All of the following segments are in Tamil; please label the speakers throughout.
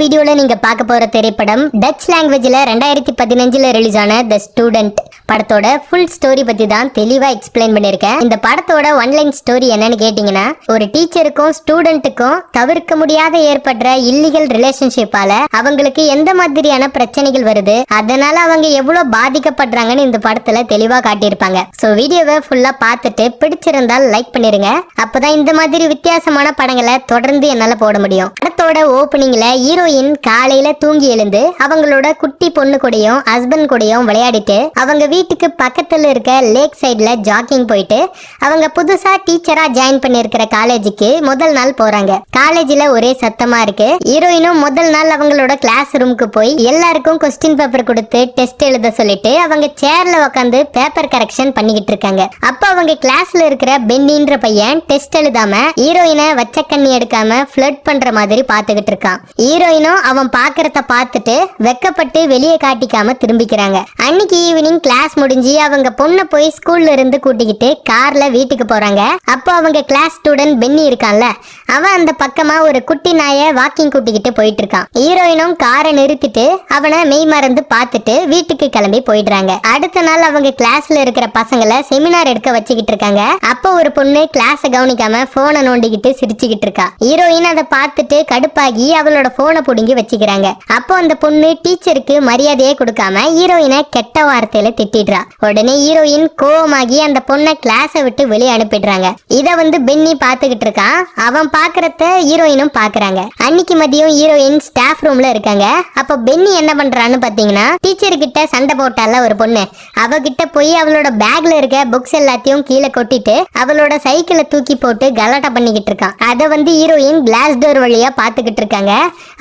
Speaker 1: வீடியோல நீங்க பார்க்க போற திரைப்படம் டச் லாங்குவேஜ்ல 2015ல ரிலீஸ் ஆன தி ஸ்டூடண்ட் படத்தோட ஃபுல் ஸ்டோரி பத்தி தான் தெளிவா எக்ஸ்பிளைன் பண்ணிருக்கேன். இந்த படத்தோட ஒன்லைன் ஸ்டோரி என்னன்னு கேட்டீங்கன்னா, ஒரு டீச்சருக்கும் ஸ்டூடெண்ட்டுக்கும் தவிர்க்க முடியாத ஏற்படுற இல்லீகல் ரிலேஷன்ஷிப்பால அவங்களுக்கு எந்த மாதிரியான பிரச்சனைகள் வருது, அதனால அவங்க எவ்வளவு பாதிக்கப்படுறாங்கன்னு இந்த படத்துல தெளிவா காட்டியிருப்பாங்க. சோ வீடியோவை ஃபுல்லா பார்த்துட்டு பிடிச்சிருந்தால் லைக் பண்ணிருங்க. அப்பதான் இந்த மாதிரி வித்தியாசமான படங்களை தொடர்ந்து என்னால போட முடியும். படத்தோட ஓப்பனிங்ல ஹீரோயின் காலையில தூங்கி எழுந்து அவங்களோட குட்டி பொண்ணு கூடயும் ஹஸ்பண்ட் கூடயும் விளையாடிட்டு அவங்க வீட்டுக்கு பக்கத்துல இருக்க லேக் சைட்ல ஜாக்கிங் போயிட்டு அவங்க புதுசா டீச்சரா ஜாயின் பண்ணிருக்கிற காலேஜுக்கு முதல் நாள் போறாங்க. காலேஜ்ல ஒரே சத்தமா இருக்கு. ஹீரோயினும் முதல் நாள் அவங்களோட கிளாஸ் ரூமுக்கு போய் எல்லாருக்கும் கொஸ்டின் பேப்பர் கொடுத்து டெஸ்ட் எழுத சொல்லிட்டு அவங்க சேர்ல உட்காந்து பேப்பர் கரெக்ஷன் பண்ணிக்கிட்டு இருக்காங்க. அப்ப அவங்க கிளாஸ்ல இருக்கிற பென்னின்ற பையன் டெஸ்ட் எழுதாம ஹீரோயினை வச்ச கண்ணி எடுக்காம ஃபிளர்ட் பண்ற மாதிரி பாத்துக்கிட்டு இருக்கான். ஹீரோயினும் அவன் பாக்குறத பார்த்துட்டு வெக்கப்பட்டு வெளியே காட்டிக்காம திரும்பிக்கிறாங்க. அன்னைக்கு ஈவினிங் கிளாஸ் முடிஞ்சு அவங்க பொண்ணை போய் ஸ்கூல்ல இருந்து கூட்டிக்கிட்டு கார்ல வீட்டுக்கு போறாங்க. அப்போ அவங்க கிளாஸ் ஸ்டூடெண்ட் பென்னி இருக்கான்ல, அவன் அந்த பக்கமா ஒரு குட்டி நாயை வாக்கிங் கூட்டிக்கிட்டு போயிட்டு இருக்கான். ஹீரோயினும் காரை நிறுத்திட்டு அவனை மெய் மறந்து பார்த்துட்டு வீட்டுக்கு கிளம்பி போயிடுறாங்க. அடுத்த நாள் அவங்க கிளாஸ்ல இருக்கிற பசங்களை செமினார் எடுக்க வச்சுக்கிட்டு இருக்காங்க. அப்போ ஒரு பொண்ணு கிளாஸ கவனிக்காம போனை நோண்டிக்கிட்டு சிரிச்சுக்கிட்டு இருக்கா. ஹீரோயின் அதை பார்த்துட்டு கடுப்பாகி அவளோட போனை புடுங்கி வச்சுக்கிறாங்க. அப்போ அந்த பொண்ணு டீச்சருக்கு மரியாதையே கொடுக்காம ஹீரோயினை கெட்ட வார்த்தையில திட்டிடுறா. உடனே ஹீரோயின் கோவமாகி அந்த பொண்ணை கிளாஸை விட்டு வெளியே அனுப்பிடுறாங்க. இத பென்னி பாத்துக்கிட்டு இருக்கான். அவன் பாக்குறத ஹீரோயினும் பாக்குறாங்க. அன்னைக்கு மதியம் ஹீரோயின் ஸ்டாஃப் ரூம்ல இருக்காங்க. அப்ப பென்னி என்ன பண்றான்னு பாத்தீங்கன்னா, டீச்சர் கிட்ட சண்டை போட்டால ஒரு பொண்ணு, அவகிட்ட போய் அவளோட பேக்ல இருக்க புக்ஸ் எல்லாத்தையும் கீழே கொட்டிட்டு அவளோட சைக்கிளை தூக்கி போட்டு கலாட்டா பண்ணிக்கிட்டு இருக்கான். அதை ஹீரோயின் கிளாஸ் டோர் வழியா பாத்துக்கிட்டு இருக்காங்க.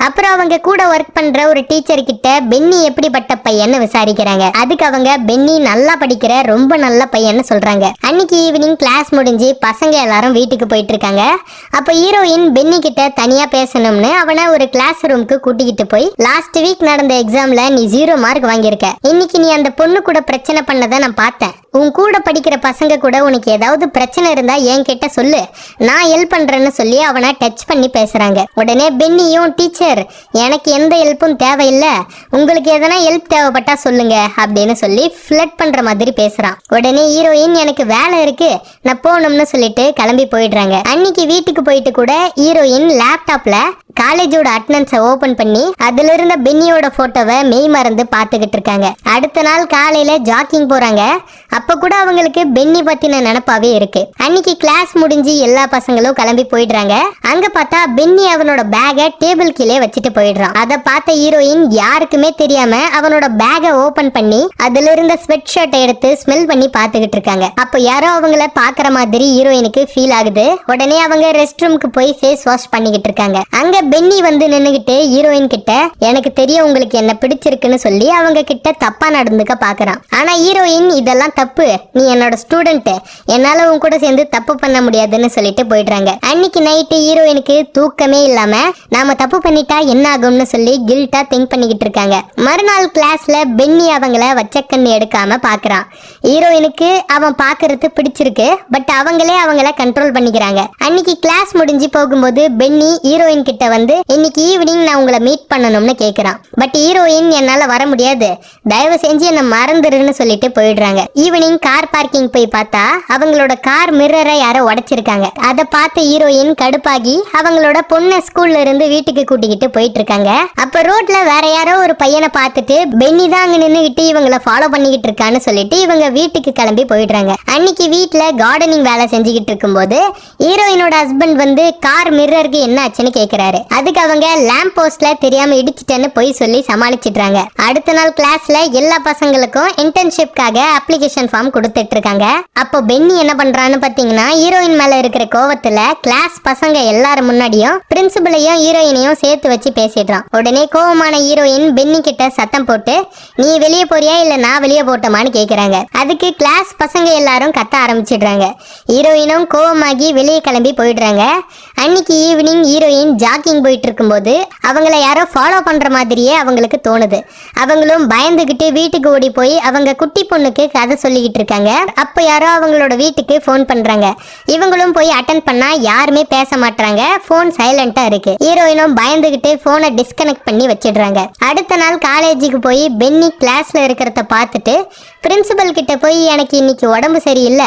Speaker 1: அப்புறம் அவங்க கூட ஒர்க் பண்ற ஒரு டீச்சர் கிட்ட பென்னி எப்படிப்பட்ட பையன்னு விசாரிக்கிறாங்க. அதுக்கு அவங்க பென்னி நல்லா படிக்கிற ரொம்ப நல்ல பையன்னு சொல்றாங்க. அன்னைக்கு ஈவினிங் கிளாஸ் முடிஞ்சு பசங்க எல்லாரும் வீட்டுக்கு போயிட்டு இருக்காங்க. அப்ப ஹீரோயின் பென்னி கிட்ட தனியா பேசணும்னு அவனை ஒரு கிளாஸ் ரூமுக்கு கூட்டிக்கிட்டு போய், லாஸ்ட் வீக் நடந்த எக்ஸாம்ல நீ 0 மார்க் வாங்கியிருக்க, இன்னைக்கு நீ அந்த பொண்ணு கூட பிரச்சனை பண்ணதை நான் பார்த்தேன். உன் கூட படிக்கிற பசங்க கூட உனக்கு ஏதாவது பிரச்சனை இருந்தா என்கிட்ட சொல்லு, நான் ஹெல்ப் பண்றேன்னு சொல்லி அவனை டச் பண்ணி பேசுறாங்க. உடனே பென்னியும், டீச்சர் எனக்கு எந்த ஹெல்ப்பும் தேவையில்லை, உங்களுக்கு எதனா ஹெல்ப் தேவைப்பட்டா சொல்லுங்க அப்படின்னு சொல்லி ஃபிளர்ட் பண்ற மாதிரி பேசுறான். உடனே ஹீரோயின் எனக்கு வேலை இருக்கு நான் போகணும்னு சொல்லிட்டு கிளம்பி போயிடுறாங்க. அன்னைக்கு வீட்டுக்கு போயிட்டு கூட ஹீரோயின் லேப்டாப்ல காலேஜோட அட்டெண்டன்ஸை ஓபன் பண்ணி அதுல இருந்த பென்னியோட போட்டோவை மெய் மறந்து பார்த்துக்கிட்டு இருக்காங்க. அடுத்த நாள் காலையில ஜாக்கிங் போறாங்க. அப்ப கூட அவங்களுக்கு பென்னி பத்தின நினைப்பாவே இருக்கு. அன்னைக்கு கிளாஸ் முடிஞ்சு எல்லா பசங்களும் கிளம்பி போயிடுறாங்க. அங்க பார்த்தா பென்னி அவனோட பேக்கை டேபிள் கீழே வச்சுட்டு போயிடுறான். அதை பார்த்த ஹீரோயின் யாருக்குமே தெரியாம அவனோட பேக்கை ஓபன் பண்ணி அதுல இருந்த ஸ்வெட் ஷர்ட்டை எடுத்து ஸ்மெல் பண்ணி பார்த்துக்கிட்டு இருக்காங்க. அப்ப யாரோ அவங்கள பாக்குற மாதிரி ஹீரோயினுக்கு ஃபீல் ஆகுது. உடனே அவங்க ரெஸ்ட் ரூமுக்கு போய் ஃபேஸ் வாஷ் பண்ணிக்கிட்டு இருக்காங்க. அங்க பென்னி நின்னுகிட்டு ஹீரோயின் கிட்ட எனக்கு தெரியும் உங்களுக்கு என்ன பிடிச்சிருக்குன்னு சொல்லி அவங்க கிட்ட தப்பா நடந்துக்க பாக்குறான். ஆனா ஹீரோயின் இதெல்லாம் தப்பு, நீ என்னோட ஸ்டூடெண்ட், என்னால உன் கூட சேர்ந்து தப்பு பண்ண முடியாதுன்னு சொல்லிட்டு போயிடுறாங்க. அன்னைக்கு நைட்டு ஹீரோயினுக்கு தூக்கமே இல்லாம நாம தப்பு பண்ணிட்டா என்ன ஆகும்னு சொல்லி கில்ட்டா திங்க் பண்ணிக்கிட்டு இருக்காங்க. மறுநாள் கிளாஸ்ல பென்னி அவங்கள வச்சக்கண்ணு எடுக்காம பாக்குறான். ஹீரோயினுக்கு அவன் பாக்குறது பிடிச்சிருக்கு, பட் அவங்களே அவங்கள கண்ட்ரோல் பண்ணிக்கிறாங்க. அன்னைக்கு கிளாஸ் முடிஞ்சு போகும்போது பென்னி ஹீரோயின் கிட்ட இன்னைக்கு ஈவினிங் நான் உங்களை மீட் பண்ணணும்னு கேக்குறான். பட் ஹீரோயின் என்னால வர முடியாது, தயவு செஞ்சு என்ன மறந்துருன்னு சொல்லிட்டு போயிடுறாங்க. ஈவினிங் கார் பார்க்கிங் போய் பார்த்தா அவங்களோட கார் மிரரை யாரோ உடைச்சிருக்காங்க. அதை பார்த்து ஹீரோயின் கடுப்பாகி அவங்களோட பொண்ணை ஸ்கூல்ல இருந்து வீட்டுக்கு கூட்டிக்கிட்டு போயிட்டு இருக்காங்க. அப்ப ரோட்ல வேற யாரோ ஒரு பையனை பார்த்துட்டு பென்னி தான் அங்க நின்னுகிட்டு இவங்களை ஃபாலோ பண்ணிக்கிட்டு இருக்கான்னு சொல்லிட்டு இவங்க வீட்டுக்கு கிளம்பி போயிடுறாங்க. அன்னைக்கு வீட்டுல கார்டனிங் வேலை செஞ்சுக்கிட்டு இருக்கும்போது ஹீரோயினோட ஹஸ்பண்ட் கார் மிரருக்கு என்ன ஆச்சுன்னு கேக்குறாரு. அதுக்கு அவங்க லேம்ப் போஸ்ட்ல தெரியாம இடிச்சிட்டேன்னு போய் சொல்லி சமாளிச்சிடுறாங்க. அடுத்த நாள் கிளாஸ்ல எல்லா பசங்களுக்கும் இன்டர்ன்ஷிப்காக அப்ளிகேஷன் ஃபார்ம் கொடுத்துட்டு இருக்காங்க. அப்போ பென்னி என்ன பண்றான்னு பாத்தீங்கன்னா, ஹீரோயின் மேல இருக்கிற கோவத்துல கிளாஸ் பசங்க எல்லாரும் முன்னாடியும் பிரின்சிபலையும் ஹீரோயினையும் சேர்த்து வச்சு பேசிடுறான். உடனே கோவமான ஹீரோயின் பென்னி கிட்ட சத்தம் போட்டு, நீ வெளியே போறியா இல்ல நான் வெளியே போட்டோமான்னு கேக்குறாங்க. அதுக்கு கிளாஸ் பசங்க எல்லாரும் கத்த ஆரம்பிச்சிடுறாங்க. ஹீரோயினும் கோவமாகி வெளியே கிளம்பி போயிடுறாங்க. அன்னைக்கு ஈவினிங் ஹீரோயின் ஜாக்கிங் போயிட்டு இருக்கும்போது அவங்கள யாரோ ஃபாலோ பண்ற மாதிரியே அவங்களுக்கு தோணுது. அவங்களும் பயந்துகிட்டு வீட்டுக்கு ஓடி போய் அவங்க குட்டி பொண்ணுக்கு கதை சொல்லிக்கிட்டு இருக்காங்க. அப்ப யாரோ அவங்களோட வீட்டுக்கு போன் பண்றாங்க. இவங்களும் போய் அட்டென்ட் பண்ணா யாருமே பேச மாட்டாங்க. போன் சைலண்டா இருக்கு. ஹீரோயினும் பயந்துகிட்டு போனை டிஸ்கனெக்ட் பண்ணி வச்சிடுறாங்க. அடுத்த நாள் காலேஜுக்கு போய் பென்னி கிளாஸ்ல இருக்கிறத பார்த்துட்டு பிரின்சிபல் கிட்ட போய் எனக்கு இன்னைக்கு உடம்பு சரியில்லை,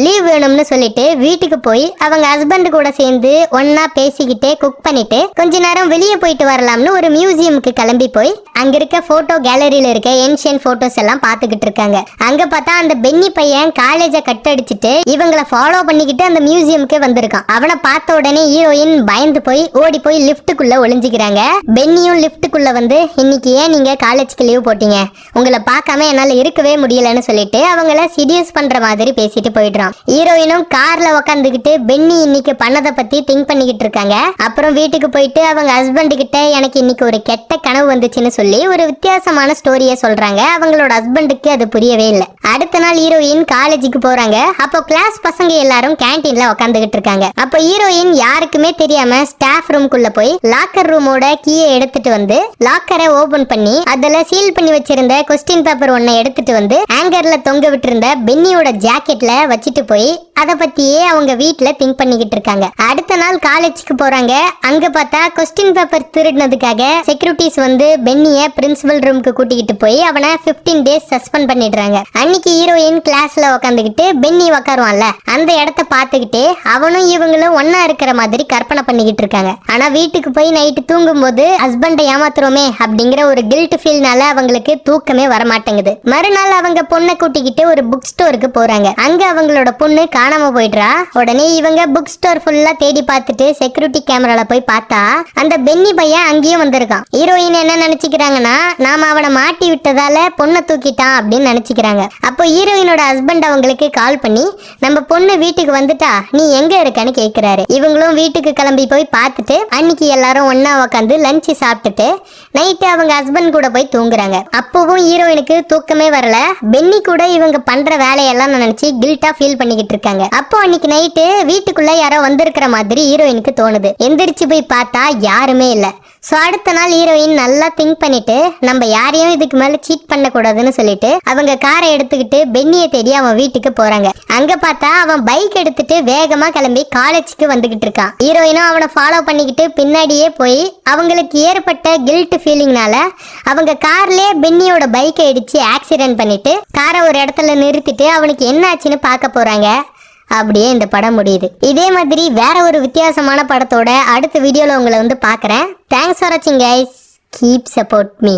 Speaker 1: லீவ் வேணும்னு சொல்லிட்டு வீட்டுக்கு போய் அவங்க ஹஸ்பண்ட் கூட சேர்ந்து ஒன்னா பேசிக்கிட்டே குக் பண்ணிட்டு கொஞ்ச நேரம் வெளியே போயிட்டு வரலாம்னு ஒரு மியூசியமுக்கு கிளம்பி போய் அங்க இருக்க போட்டோ கேலரியில இருக்க ஏன்ஷியன் போட்டோஸ் எல்லாம் பாத்துக்கிட்டு இருக்காங்க. அங்க பார்த்தா அந்த பென்னி பையன் காலேஜ கட் அடிச்சுட்டு இவங்களை ஃபாலோ பண்ணிக்கிட்டு அந்த மியூசியமுக்கு வந்திருக்கான். அவனை பார்த்த உடனே ஹீரோயின் பயந்து போய் ஓடி போய் லிப்டுக்குள்ள ஒளிஞ்சுக்கிறாங்க. பென்னியும் லிப்டுக்குள்ள வந்து இன்னைக்கு ஏன் நீங்க காலேஜ்க்கு லீவ் போட்டீங்க, உங்களை பார்க்காம என்னால இருக்கவே முடியலன்னு சொல்லிட்டு அவங்கள சிடியூஸ் பண்ற மாதிரி பேசிட்டு போயிடுறான். ஹீரோயினும் கார்ல உக்காந்துக்கிட்டு பென்னி இன்னைக்கு பண்ணதை பத்தி திங்க் பண்ணிக்கிட்டு இருக்காங்க. அப்புறம் வீட்டுக்கு போயிட்டு அவங்க ஹஸ்பண்ட் கிட்ட எனக்கு இன்னைக்கு ஒரு கெட்ட கனவு வந்துச்சுன்னு சொல்லி ஒரு வித்தியாசமான ஸ்டோரியை சொல்றாங்க. அவங்களோட ஹஸ்பண்டுக்கு அது புரியவே இல்லை. அடுத்த நாள் ஹீரோயின் காலேஜுக்கு போறாங்க. அப்போ கிளாஸ் பசங்க எல்லாரும் கேண்டீன்ல உட்காந்துக்கிட்டு இருக்காங்க. அப்போ ஹீரோயின் யாருக்குமே தெரியாம ஸ்டாஃப் ரூம்குள்ள போய் லாக்கர் ரூமோட கீயை எடுத்துட்டு வந்து லாக்கரை ஓபன் பண்ணி அதுல சீல் பண்ணி வச்சிருந்த கொஸ்டின் பேப்பர் ஒன்னை எடுத்துட்டு வந்து ஹேங்கர்ல தொங்க விட்டுருந்த பென்னியோட ஜாக்கெட்ல வச்சுட்டு போய் அதை பத்தியே அவங்க வீட்டுல திங்க் பண்ணிக்கிட்டு இருக்காங்க. அடுத்த நாள் காலேஜுக்கு போறாங்க. அங்க பார்த்தா கொஸ்டின் பேப்பர் திருடினதுக்காக செக்யூரிட்டிஸ் வந்து பென்னிய பிரின்சிபல் ரூமுக்கு கூட்டிக்கிட்டு போய் அவனை 15 days சஸ்பெண்ட் பண்ணிடுறாங்க. அன்னைக்கு ஹீரோயின் கிளாஸ்ல உட்காந்துக்கிட்டு பென்னி உட்காருவான்ல அந்த இடத்த பார்த்துக்கிட்டே அவனும் இவங்களும் ஒன்னா இருக்கிற மாதிரி கற்பனை பண்ணிக்கிட்டு இருக்காங்க. ஆனா வீட்டுக்கு போய் நைட்டு தூங்கும் போது ஹஸ்பண்டை ஏமாத்துறோமே அப்படிங்கிற ஒரு கில்ட் ஃபீல்னால அவங்களுக்கு தூக்கமே வரமாட்டேங்குது. மறுநாள் அவங்க பொண்ணை கூட்டிக்கிட்டு ஒரு புக் ஸ்டோருக்கு போறாங்க. அங்க அவங்களோட பொண்ணு காணாம போயிடுறா. உடனே இவங்க புக் ஸ்டோர் ஃபுல்லா தேடி பார்த்துட்டு செக்யூரிட்டி கேமரால போய் பார்த்தா அந்த பென்னி பையன் அங்கேயும் வந்திருக்கான். ஹீரோயின் என்ன நினைச்சுக்கிறாங்கன்னா நாம அவனை மாட்டி விட்டதால பொண்ணை தூக்கிட்டான் அப்படின்னு நினைச்சுக்கிறாங்க. அப்போ ஹீரோயினோட ஹஸ்பண்ட் அவங்களுக்கு கால் பண்ணி நம்ம பொண்ணு வீட்டுக்கு வந்துட்டா, நீ எங்க இருக்கன்னு கேட்கிறாரு. இவங்களும் வீட்டுக்கு கிளம்பி போய் பார்த்துட்டு அன்னைக்கு எல்லாரும் ஒன்னா உட்காந்து லஞ்ச் சாப்பிட்டுட்டு நைட்டு அவங்க ஹஸ்பண்ட் கூட போய் தூங்குறாங்க. அப்பவும் ஹீரோயினுக்கு தூக்கமே வரல. பென்னி கூட இவங்க பண்ற வேலையெல்லாம் நினைச்சு கில்ட்டா ஃபீல் பண்ணிக்கிட்டு இருக்காங்க. அப்போ அன்னைக்கு நைட்டு வீட்டுக்குள்ள யாரோ வந்திருக்கிற மாதிரி ஹீரோயினுக்கு தோணுது. எந்திரிச்சு போய் பார்த்தா யாருமே இல்ல. ஸோ அடுத்த நாள் ஹீரோயின் நல்லா திங்க் பண்ணிட்டு நம்ம யாரையும் இதுக்கு மேல சீட் பண்ண கூடாதுன்னு சொல்லிட்டு அவங்க காரை எடுத்துக்கிட்டு பென்னியை தேடி அவன் வீட்டுக்கு போறாங்க. அங்க பார்த்தா அவன் பைக் எடுத்துட்டு வேகமா கிளம்பி காலேஜுக்கு வந்துகிட்டு இருக்கான். ஹீரோயினும் அவனை ஃபாலோ பண்ணிக்கிட்டு பின்னாடியே போய் அவங்களுக்கு ஏற்பட்ட கில்ட் ஃபீலிங்னால அவங்க கார்லயே பென்னியோட பைக்கை இடிச்சு ஆக்சிடென்ட் பண்ணிட்டு காரை ஒரு இடத்துல நிறுத்திட்டு அவனுக்கு என்ன ஆச்சுன்னு பார்க்க போறாங்க. அப்படியே இந்த படம் முடியுது. இதே மாதிரி வேற ஒரு வித்தியாசமான படத்தோட அடுத்த வீடியோல உங்களை வந்து பார்க்குறேன். தேங்க்ஸ் ஃபார் வாட்சிங் கைஸ். Keep support me.